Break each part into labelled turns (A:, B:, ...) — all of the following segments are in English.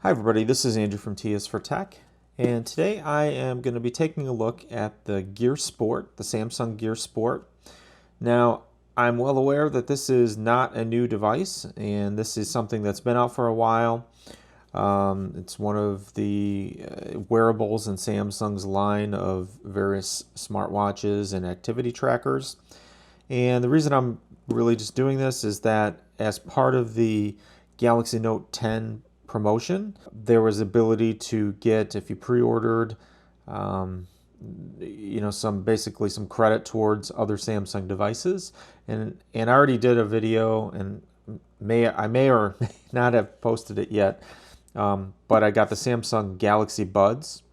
A: Hi everybody, this is Andrew from T is for Tech, and today I am going to be taking a look at the Gear Sport, the Samsung Gear Sport. Now, I'm well aware that this is not a new device, and this is something that's been out for a while. It's one of the wearables in Samsung's line of various smartwatches and activity trackers. And the reason I'm really just doing this is that as part of the Galaxy Note 10 promotion, there was ability to get, if you pre-ordered, basically some credit towards other Samsung devices. And I already did a video, and I may or may not have posted it yet, but I got the Samsung Galaxy Buds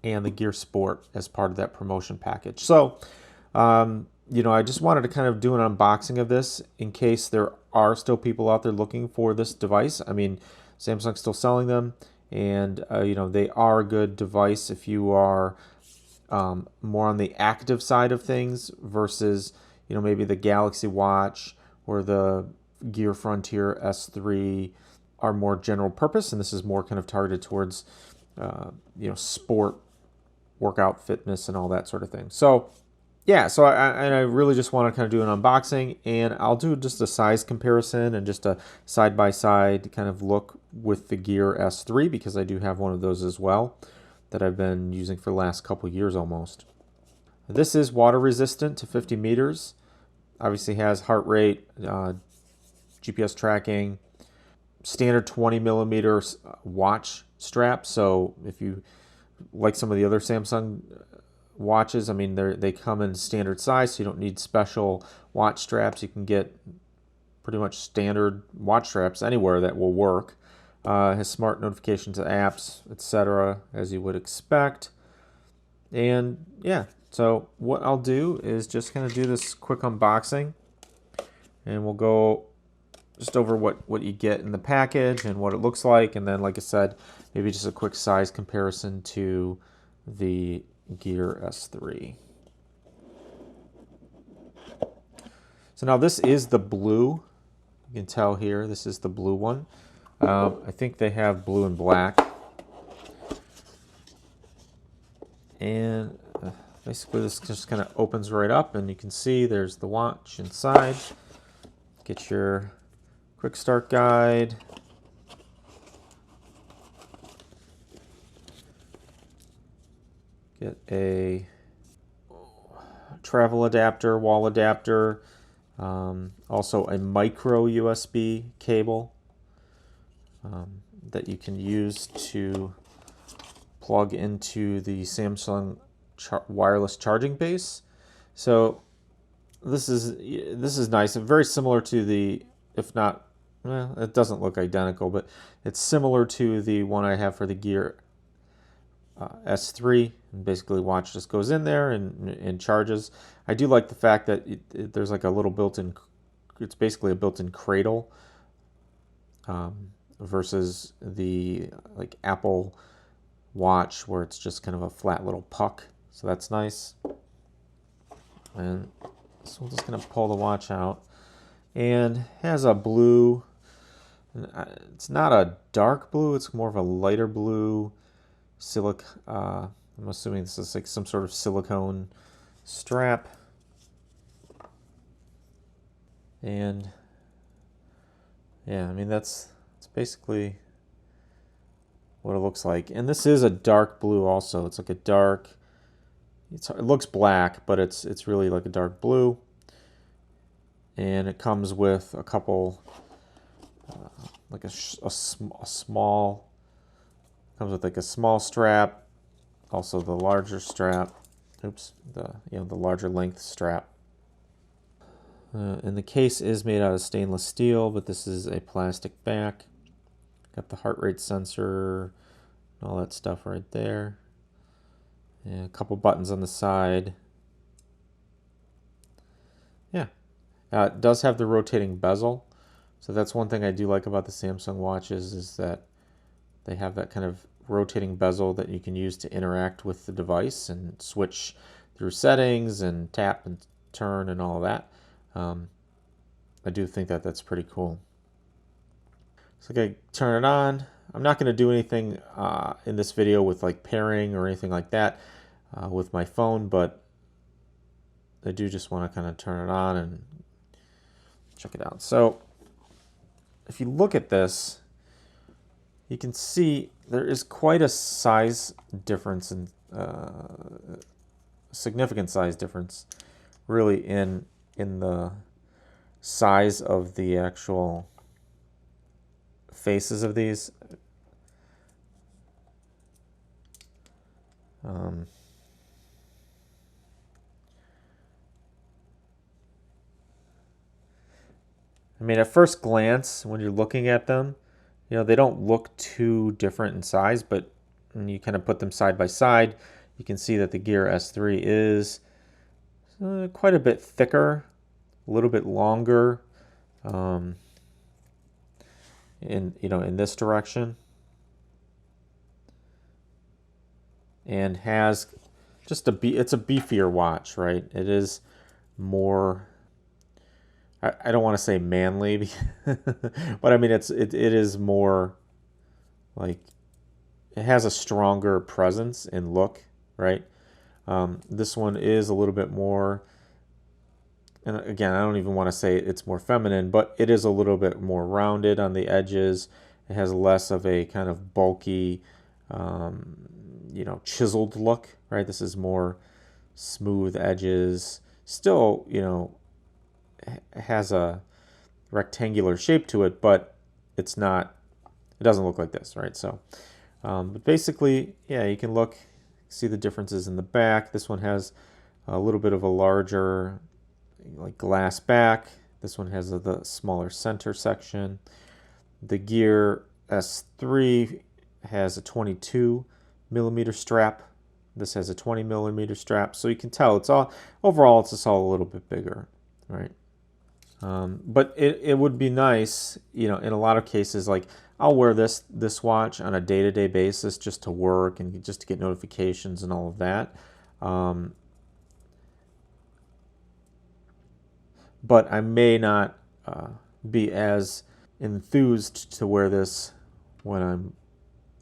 A: and the Gear Sport as part of that promotion package. So, I just wanted to kind of do an unboxing of this in case there are still people out there looking for this device. I mean, Samsung's still selling them, and they are a good device if you are more on the active side of things versus maybe the Galaxy Watch or the Gear Frontier S3 are more general purpose, and this is more kind of targeted towards sport, workout, fitness, and all that sort of thing. So yeah, so I really just want to kind of do an unboxing, and I'll do just a size comparison and just a side-by-side kind of look with the Gear S3 because I do have one of those as well that I've been using for the last couple years almost. This is water resistant to 50 meters. Obviously has heart rate, GPS tracking, standard 20 millimeter watch strap. So if you like some of the other Samsung watches, I mean, they come in standard size, so you don't need special watch straps. You can get pretty much standard watch straps anywhere that will work. Has smart notifications to apps, etc., as you would expect. And yeah, so what I'll do is just kind of do this quick unboxing, and we'll go just over what you get in the package and what it looks like, and then, like I said, maybe just a quick size comparison to the Gear S3. So now this is the blue. You can tell here, this is the blue one. I think they have blue and black. And basically this just kind of opens right up, and you can see there's the watch inside. Get your quick start guide. Get a travel adapter, wall adapter, also a micro USB cable that you can use to plug into the Samsung wireless charging base. So this is nice and very similar to the, if not, well, it doesn't look identical, but it's similar to the one I have for the Gear S3, and basically watch just goes in there and charges. I do like the fact that there's like a little built-in, it's basically a built-in cradle versus the like Apple Watch where it's just kind of a flat little puck. So that's nice. And so we're just going to pull the watch out, and has a blue, it's not a dark blue, it's more of a lighter blue I'm assuming this is like some sort of silicone strap. And yeah, I mean that's basically what it looks like. And this is a dark blue also. It's like a dark, it looks black, but it's really like a dark blue. And it comes with a couple like a small, comes with like a small strap, also the larger strap. Oops, the larger length strap. And the case is made out of stainless steel, but this is a plastic back. Got the heart rate sensor, all that stuff right there. And a couple buttons on the side. Yeah, it does have the rotating bezel, so that's one thing I do like about the Samsung watches is that they have that kind of rotating bezel that you can use to interact with the device and switch through settings and tap and turn and all of that. I do think that that's pretty cool. So I turn it on, I'm not going to do anything in this video with like pairing or anything like that with my phone, but I do just want to kind of turn it on and check it out. So if you look at this, you can see there is quite a size difference, and significant size difference really in the size of the actual faces of these. I mean, at first glance, when you're looking at them, you know, they don't look too different in size, but when you kind of put them side by side, you can see that the Gear S3 is quite a bit thicker, a little bit longer in this direction, and has just it's a beefier watch, right? It is more, I don't want to say manly, but I mean it is more like, it has a stronger presence and look, right? This one is a little bit more, and again, I don't even want to say it's more feminine, but it is a little bit more rounded on the edges. It has less of a kind of bulky, you know, chiseled look, right? This is more smooth edges. Still, you know, has a rectangular shape to it, but it's not, it doesn't look like this, right? So, but basically, yeah, you can see the differences in the back. This one has a little bit of a larger, like, glass back. This one has the smaller center section. The Gear S3 has a 22 millimeter strap. This has a 20 millimeter strap. So you can tell it's all, overall, it's just all a little bit bigger, right? But it would be nice, you know, in a lot of cases, like I'll wear this watch on a day-to-day basis just to work and just to get notifications and all of that. But I may not be as enthused to wear this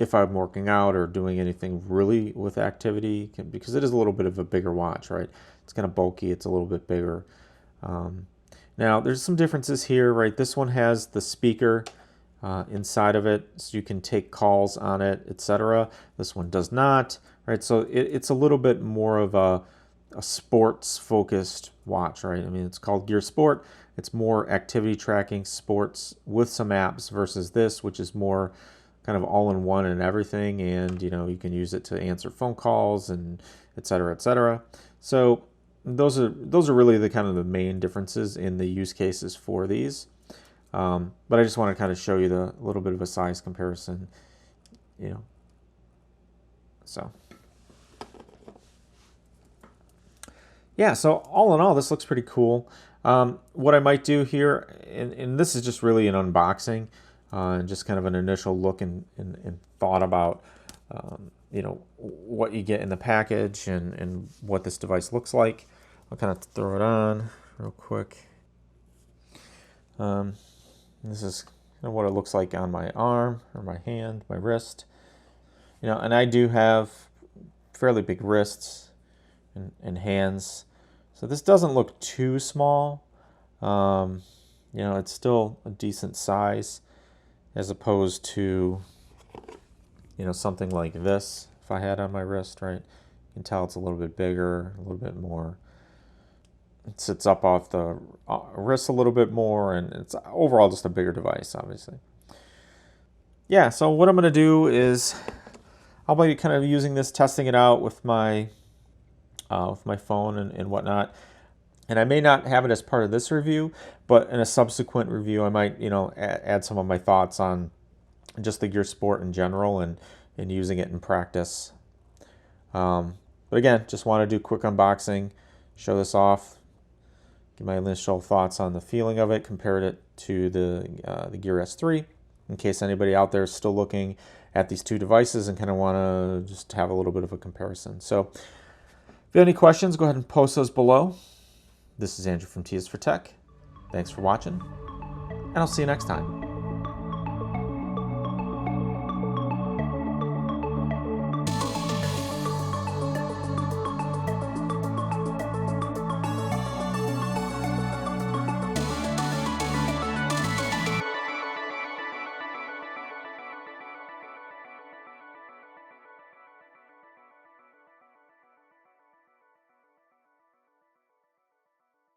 A: if I'm working out or doing anything really with activity, because it is a little bit of a bigger watch, right? It's kind of bulky. It's a little bit bigger. Now, there's some differences here, right? This one has the speaker inside of it, so you can take calls on it, etc. This one does not, right? So it's a little bit more of a sports-focused watch, right? I mean, it's called Gear Sport. It's more activity tracking, sports with some apps, versus this, which is more kind of all-in-one and everything, and you know, you can use it to answer phone calls and etc., etc. So those are really the kind of the main differences in the use cases for these. But I just want to kind of show you the little bit of a size comparison, you know. So yeah, so all in all, this looks pretty cool. What I might do here, and this is just really an unboxing, and just kind of an initial look and thought about you know, what you get in the package and what this device looks like. I'll kind of throw it on real quick. This is kind of what it looks like on my arm or my hand, my wrist. You know, and I do have fairly big wrists and hands, so this doesn't look too small. You know, it's still a decent size, as opposed to, you know, something like this. If I had on my wrist, right, you can tell it's a little bit bigger, a little bit more. It sits up off the wrist a little bit more, and it's overall just a bigger device, obviously. Yeah, so what I'm going to do is I'll be kind of using this, testing it out with my phone and whatnot. And I may not have it as part of this review, but in a subsequent review, I might, you know, add some of my thoughts on just the Gear Sport in general and using it in practice. But again, just want to do a quick unboxing, show this off, give my initial thoughts on the feeling of it, compared it to the Gear S3, in case anybody out there is still looking at these two devices and kind of want to just have a little bit of a comparison. So if you have any questions, go ahead and post those below. This is Andrew from T is for Tech. Thanks for watching, and I'll see you next time.